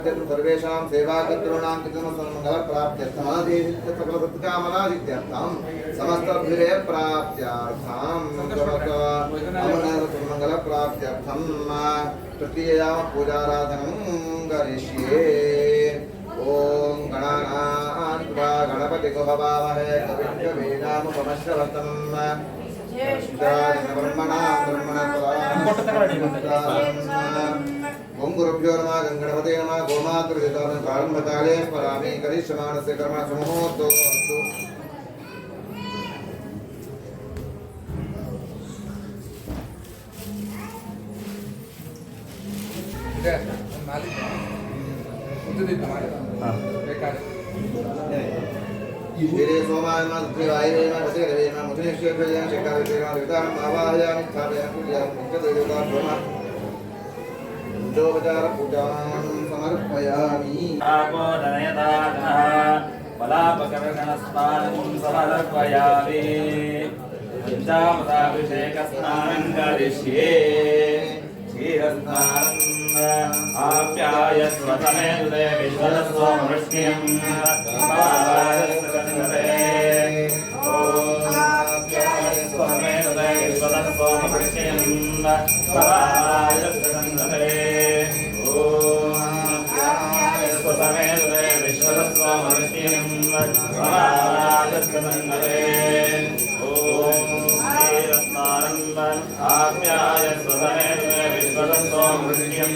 सर्वेषां सेवाकर्तॄणां कृतमङ्गलप्राप्त्यर्थं सकलसत्कामनादित्यर्थं समस्तभिर्प्राप्त्यार्थं मङ्गलप्राप्त्यर्थं तृतीयां पूजाराधनं करिष्ये। ओम गणानान्त्वा गणपतिं हवामहे कविं कवीनामुपमश्रवस्तमं ओम गुरुभ्यो नमः गणपते नमः गोमातृहितानं प्रारम्भकाले स्मरामि करिष्यमाणस्य कर्मणः मुहूर्तो अस्तु। ईश्वरे सोमाय नमः देवाय नमः वसेरवे नमः मुनिश्चेभ्यो नमः शेखराय नमः विदानं आवाहयामि स्थापयामि पूजयामि नित्यदेवतां नमः पंचोपचार पूजां समर्पयामि। आपोदनयदानः बलापकर्णस्नानं समर्पयामि। पञ्चामृताभिषेकस्नानं करिष्ये। क्षीरस्नानं आप्यायस्वतमेतुते विश्वतस्वमृष्टिं भावायस्वतमेतुते आप्यायस्वतमेतुते विश्वतस्वमृष्टिं भावायस्वतमेतुते आप्यायस्वतमेतुते विश्वतस्वमृष्टिं भावायस्वतमेतुते आप्याय स्वतमेतुते विश्वतस्वमृष्टिं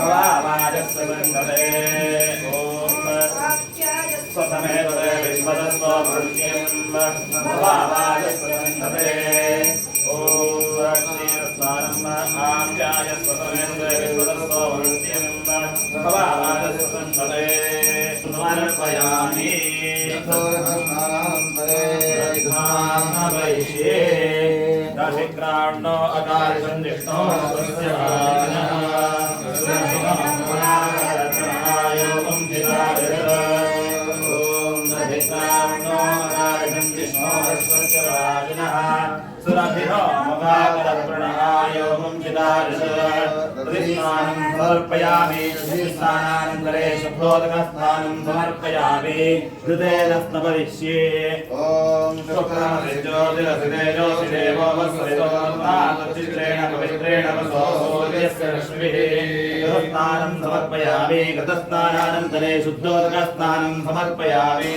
भावायस्वतमेतुते ओम स्वतमेतुते विश्वतस्वमृष्टिं भावायस्वतमेतुते ओम क्षीरस्नानं आप्याय स्वतमेतुते विश्वतस्वमृष्टिं भावायस्वतमेतुते समर्पयामि। दशिग्राण्डो अकार्यं विष्णो स्वस्य वाजिनः योगं चिदायत ॐ दशिग्राण्डो अकार्यं विष्णो स्वस्य वाजिनः सुरभिरो मगाकरप्रणः योगं चिदायत प्रतिस्नानं समर्पयामि। स्नानानन्तरे शुद्धोदकस्नानं समर्पयामि। घृतेन स्नपयिष्ये। ॐ शुक्रमसिज्योतिरसिदेजोषिदेवो वस्वरितोन्ताचित्रेण पवित्रेण वसोऽस्य रश्मिः घृतस्नानं समर्पयामि। घृतस्नानानन्तरे शुद्धोदकस्नानं समर्पयामि।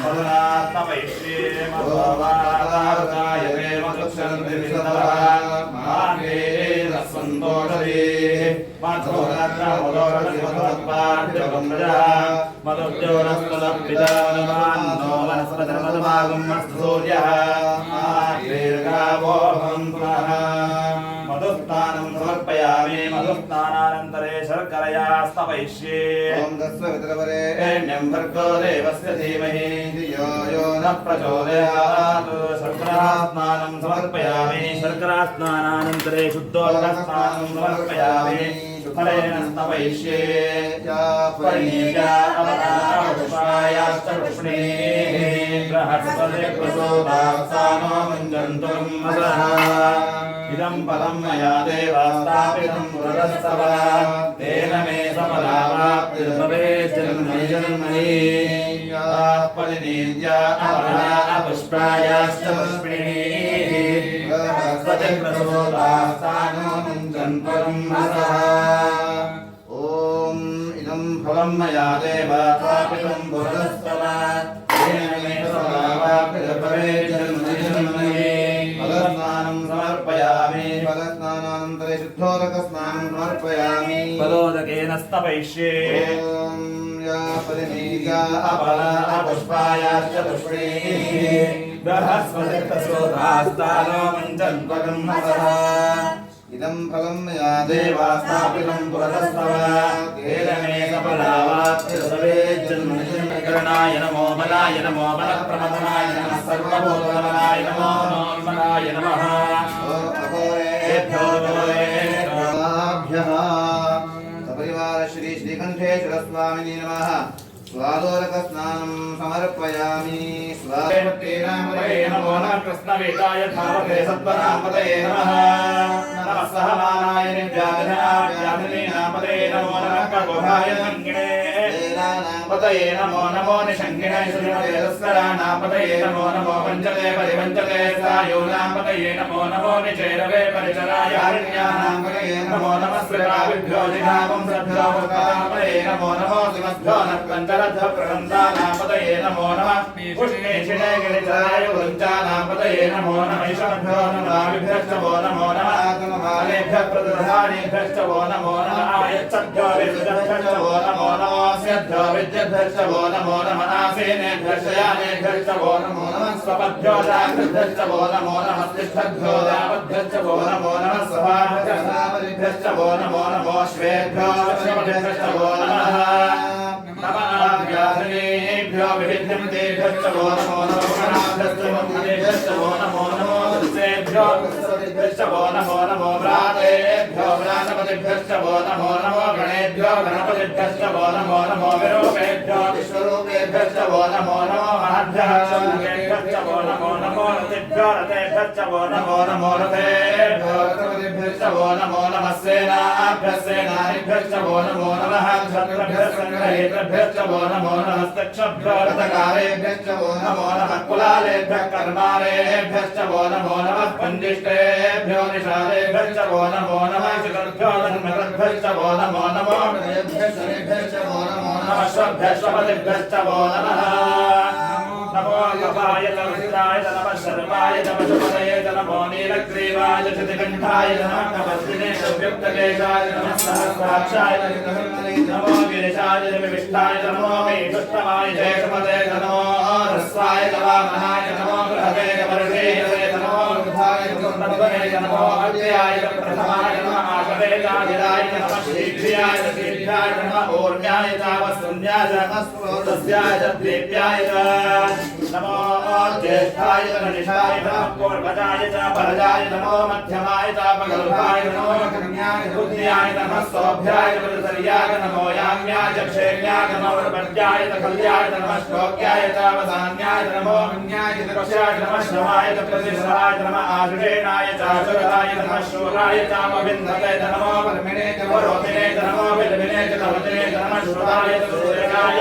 मधुरात्मपयिष्ये मधुवादावतायते मधुक्षरन्तिविशदः मार्गेण सन्तोषदेः मधुद्योरस्तदपितानुमान्नो वनस्पतिर्मधुभागं सूर्यः मधुस्नानं समर्पयामि। मधुस्नानानन्तरे शर्करया स्तपयिष्ये। ॐ तस्सवितुर्वरेण्यं भर्गो देवस्य धीमहि धियो यो न प्रचोदयात्। शर्करास्नानं समर्पयामि। शर्करास्नानानन्तरे शुद्धोदकस्नानं समर्पयामि। फलेन स्तपयिष्ये। परिणीत्या अवतारपुष्पायाश्च पुष्णीः बृहस्पतिप्रसूतात्सानो मुञ्जन्तुं मसः। इदं पदं मया देवा स्थापितं पुरस्तव तेन मे सफलावाप्तिर्भवेत् जन्मनि जन्मनि। परिणीत्या अवतारपुष्पायाश्च पुष्णीः बृहस्पतिप्रसूतात्सानो मुञ्जन्तुं मसः। फलं मया देव स्थापितं पुरस्तव तेन मे सफलावाप्तिर्भवेत् जन्मनि जन्मनि। फलस्नानं समर्पयामि। फलस्नानानन्तरे शुद्धोदकस्नानं समर्पयामि। फलोदकेन स्तपयिष्ये। ॐ या परिणीत्या अपलापुष्पायाश्च पुष्णीः बृहस्पतिप्रसूतात्सानो मुञ्जन्तुं मसः। इदं फलं मया देवा स्थापितं पुरतस्तव तेन मे सफलावाप्तिर्भवेत् जन्मनि जन्मनि। करणाय नमो बलाय नमो बलप्रमदनाय नमः सर्वभूतबलाय नमो नमोन्मनाय नमः। सपरिवार श्री श्रीकण्ठेश्वर स्वामिने नमः। स्वादोदकस्नानं समर्पयामि स्वादेवतेनामदये नमो नमः कृष्णवेदाय धावते सत्त्वनामदये नमः नमः सहमानाय निर्व्याधनाभ्याधिनीनामदये नमो नमः कगोहाय संगिणे पतये नमो नमो निशङ्गिणे श्रीमतेजस्करानापतये नमो नमो पञ्चते परिपञ्चते सायूनापतये नमो नमो निचेरवे परिचराय हरिण्यानापतये नमो नमः स्मृताविभ्यो जिघामं सभ्यो भक्तापतये नमो नमो सिमभ्यो नक्कञ्चरध्व प्रदन्तानापतये नमो नमः पुष्णे छिणे गिरिचराय वृञ्चानापतये नमो नमः ईशभ्यो नमाविभ्यश्च वो नमो नमः आत्ममालेभ्यः प्रतिदधानेभ्यश्च वो नमो नमः आयच्छभ्यो विद्युभ्यश्च वो नमो नमः स्यभ्यो विद्युभ्यश्च वो नमो नमः आसेनेभ्यश्च यानेभ्यश्च वो नमो नमः स्वपद्भ्यो दाभ्यश्च वो नमो नमः तिष्ठभ्यो दापद्भ्यश्च वो नमो नमः सभाभ्यश्च वो नमो नमो श्वेभ्यो श्रवभ्यश्च वो नमः नमः विभिन्नतेभ्यश्च वो नमो नमः गणाभ्यश्च वो नमो नमो दस्तेभ्यो दस्तेभ्यश्च वो नमो नमो व्रातेभ्यो व्रातपतिभ्यश्च वो नमो नमो गणेभ्यो गणपतिभ्यश्च वो नमो नमो विरूपेभ्यो विश्वरूपेभ्यश्च वो नमो नमो महद्भ्यः शून्येभ्यश्च वो नमो नमो रतेभ्यो रतेभ्यश्च वो नमो नमो रतेभ्यो रतपतिभ्यश्च वो नमो नमः सेनाभ्यः सेनानिभ्यश्च वो नमो नमः क्षत्रभ्यः सङ्ग्रहेतृभ्यश्च वो नमो नमः तक्षभ्यो रथकारेभ्यश्च वो नमो नमः कुलालेभ्यः कर्मारेभ्यश्च वो नमो नमः पञ्जिष्टेभ्यो निषादेभ्यश्च वो नमो नमः चतुर्भ्यो धर्मकर्भ्यश्च वो नमो नमो हृदयभ्यश्च वो नमो नमः श्वभ्यश्वपतिभ्यश्च वो नमः नमो कपाय तरुद्राय नमः शर्वाय नमः शुभदये नमो नीलग्रीवाय चितिकण्ठाय नमः कवस्त्रिणे सुव्युक्तकेशाय नमः सहस्राक्षाय नमो गिरिशाय विविष्टाय नमो मेघुष्टमाय जयशपदे नमो ह्रस्वाय नवामहाय नमो बृहदे वर्षेयसे नमो वृद्धाय नमो नमो अव्ययाय प्रथमाय नमः आशवेदाय नमः शीघ्रियाय शीघ्राय नमः ऊर्म्याय तावस्सुन्याय नमः स्रोतस्याय देव्याय नमो ज्येष्ठाय गणेशाय नमः पूर्वजाय च परजाय नमो मध्यमाय च पगल्भाय नमो कन्याय बुद्ध्याय नमः सौभ्याय वृतर्याय नमो याम्याय क्षेम्याय नमो वरपद्याय च कल्याय नमः श्लोक्याय च वदान्याय नमो मन्याय च कक्षाय नमः श्रवाय च प्रतिश्रवाय नमः आजुषेणाय च आचुराय नमः शूराय च विन्दते नमो परमिने च वरोधिने च नमो विलमिने च कवचने च नमः श्रुताय च सूर्याय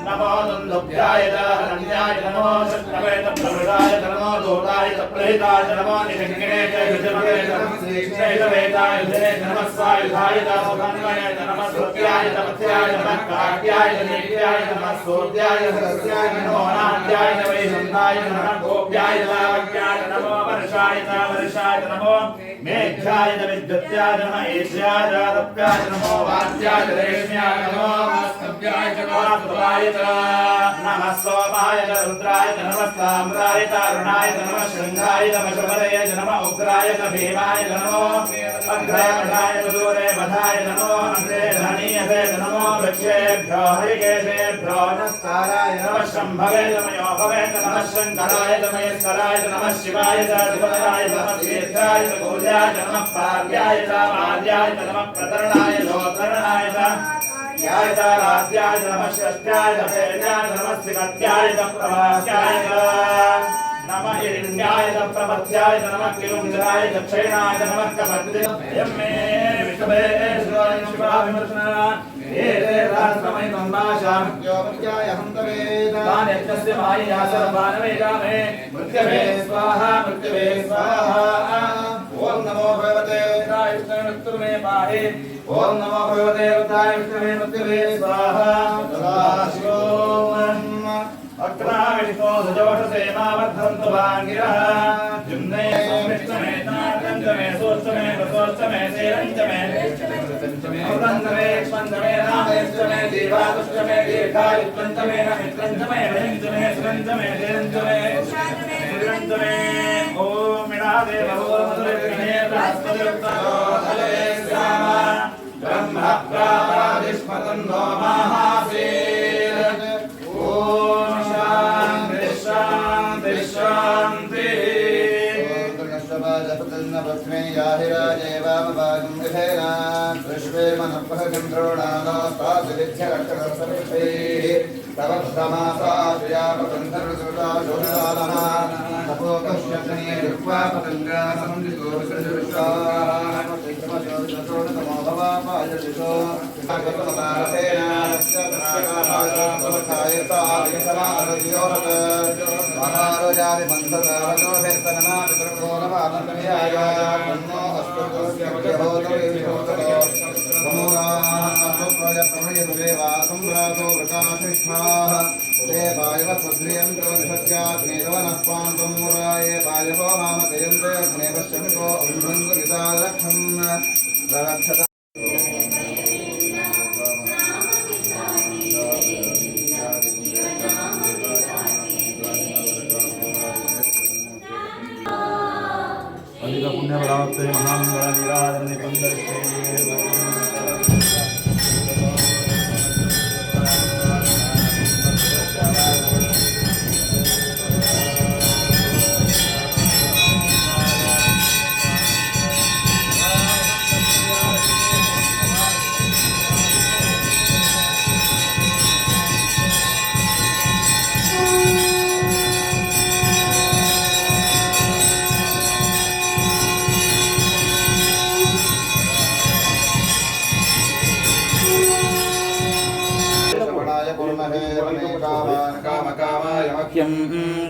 नमो दुन्दुभ्याय च हरण्याय नमो शक्नवे च प्रवृताय च नमो दूताय च प्रेताय च नमो निषङ्गिणे च युजमते च नमः श्रीकृष्णे च वेदाय युधने च नमः स्वायुधाय च सुखन्वये च नमः श्रुत्याय च पथ्याय च नमः काट्याय च नीत्याय च नमः सूर्याय च हरस्याय च नमो नाट्याय च वैशन्ताय च नमः गोप्याय च लावक्याय च नमो वर्षाय च नमो मेघ्याय च विद्युत्याय च नमः ईश्याय च तप्याय च नमो वात्याय च रेष्म्याय च नमो स्तव्याय च वात्वाय च नमः सोमाय च रुद्राय च नमः साम्राय च अरुणाय च नमः शृङ्गाय च वशुभदये च नमः उग्राय च भीमाय च नमो अग्रयमठाय च दूरेवधाय च नमो अग्रे धनीयसे च नमो वृक्षेभ्यो हरिकेशेभ्यो नमस्काराय नमः शम्भवे च मयोभवे च नमः शङ्कराय च महेश्वराय च नमः शिवाय च शिवतराय च नमः तीर्थाय च कूल्याय च नमः पार्याय च मार्याय च नमः प्रतरणाय जोत्तरणाय च याय च राज्याय च नमः षष्ट्याय च पेयाय च नमः श्रीमत्याय च प्रभास्याय च नमः हिरण्याय च प्रपत्याय च नमः किलुञ्जराय च क्षयणाय च नमः कपत्रे यम्मे विष्णवे शिवाभिमर्शना एते राष्ट्रमय सम्भाषां योग्याय हन्तवेद तान्यस्य मायया सर्वानवेदामे मृत्यवे स्वाहा ओम नमो भगवते रुद्राय विष्णुमे पाहि ओम नमो भगवते रुद्राय विष्णुमे मृत्यवे स्वाहा सदाशिवोम अग्राविष्णो सजोषसे मावर्धन्तु वाङ्गिरः जुम्ने विष्णुमे तारकञ्चमे सोष्टमे प्रसोष्टमे सेरञ्चमे अवृन्दमे एक्ष्मन्दमे रामेष्टमे दीवाकुष्टमे दीर्घायुष्टमे नमित्रञ्चमे भयञ्चमे सुरञ्चमे सेरञ्चमे सुरञ्चमे ओम मिणादे भगवन्मधुरे बृहस्पतिरुक्तो हले श्याम ब्रह्म प्रादिष्मतन्नो महासीर ओम शान्ति शान्ति शान्ति याहिराजेवामभागं विधेना विश्वे मनःपहगन्ध्रोणानो अधिक पुण्यप्राप्ते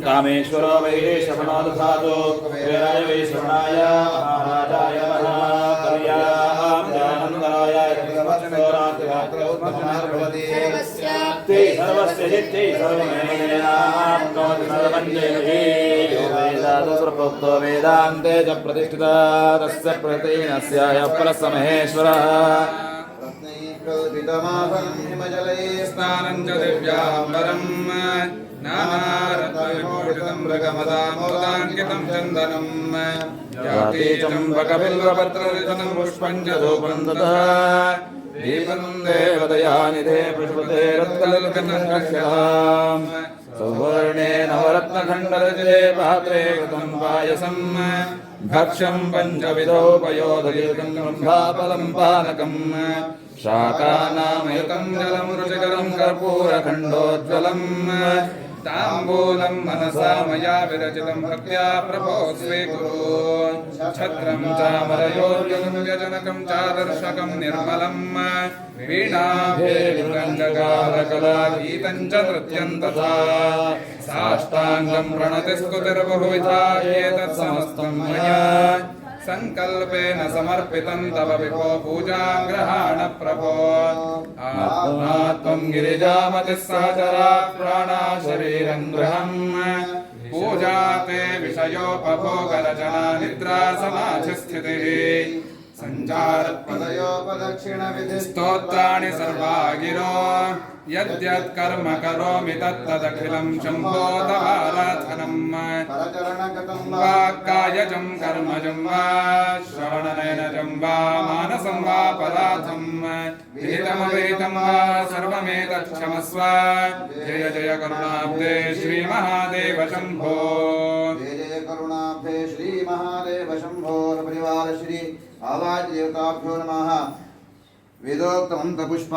कामेश्वरो वै श्रवणादधातो कुबेराय वै श्रवणाय महाराजाय महापर्यानन्दराय ते सर्वस्य हिते सर्वमेनाप्नोति सर्वं जयते यो वेदादुसर्वोक्तो वेदान्ते च प्रतिष्ठिता तस्य प्रतिनस्याय परस्य महेश्वरः स्नानं च दिव्याम्बरम् नानारत्नविभूषितं मृगमदामोदाङ्कितं चन्दनम् याति चम्पकबिल्वपत्ररचितं पुष्पं च धूपं ततः दीपं देवदयानिधे पुष्पते रत्कलकनकक्षलाम् सौवर्णेन नवरत्नखण्डरचिते पात्रे कृतं पायसम् भक्ष्यं पञ्चविधौ पयोधयुतं ब्रह्माफलं पानकम् शाकानामयुतं जलं रुचिकरं कर्पूरखण्डोज्ज्वलम् ताम्बूलं मनसा मया विरचितं भक्त्या प्रभो स्वीकुरु छत्रं चामरयोर्युगं व्यजनकं चादर्शकं निर्मलम् वीणाभेरुरङ्गकालकलागीतं च नृत्यं तथा साष्टाङ्गं प्रणतिस्तुतिर्बहुविधा एतत् समस्तं मया संकल्पेन समर्पितं तव विभो पूजां गृहाण प्रभो आत्मा त्वं गिरिजामतिः सहचरा प्राणा शरीरं गृहम् पूजा ते विषयोपभोगरचना निद्रा समाधिस्थितिः स्तोत्राणि सर्वा गिरो यद्यत् कर्म करोमि तत्तदखिलं शम्भो तवाराधनम् वाक्कायजं कर्मजं वा श्रवणनयनजं वा मानसं वा पराधं विहितमविहितं वा सर्वमेतत् क्षमस्व जय जय करुणाब्धे श्रीमहादेव शम्भो जय जय करुणाब्धे श्री महादेव शम्भो परिवार श्री आवाज देवताभ्यो नमः वेदोक्तमं पुष्प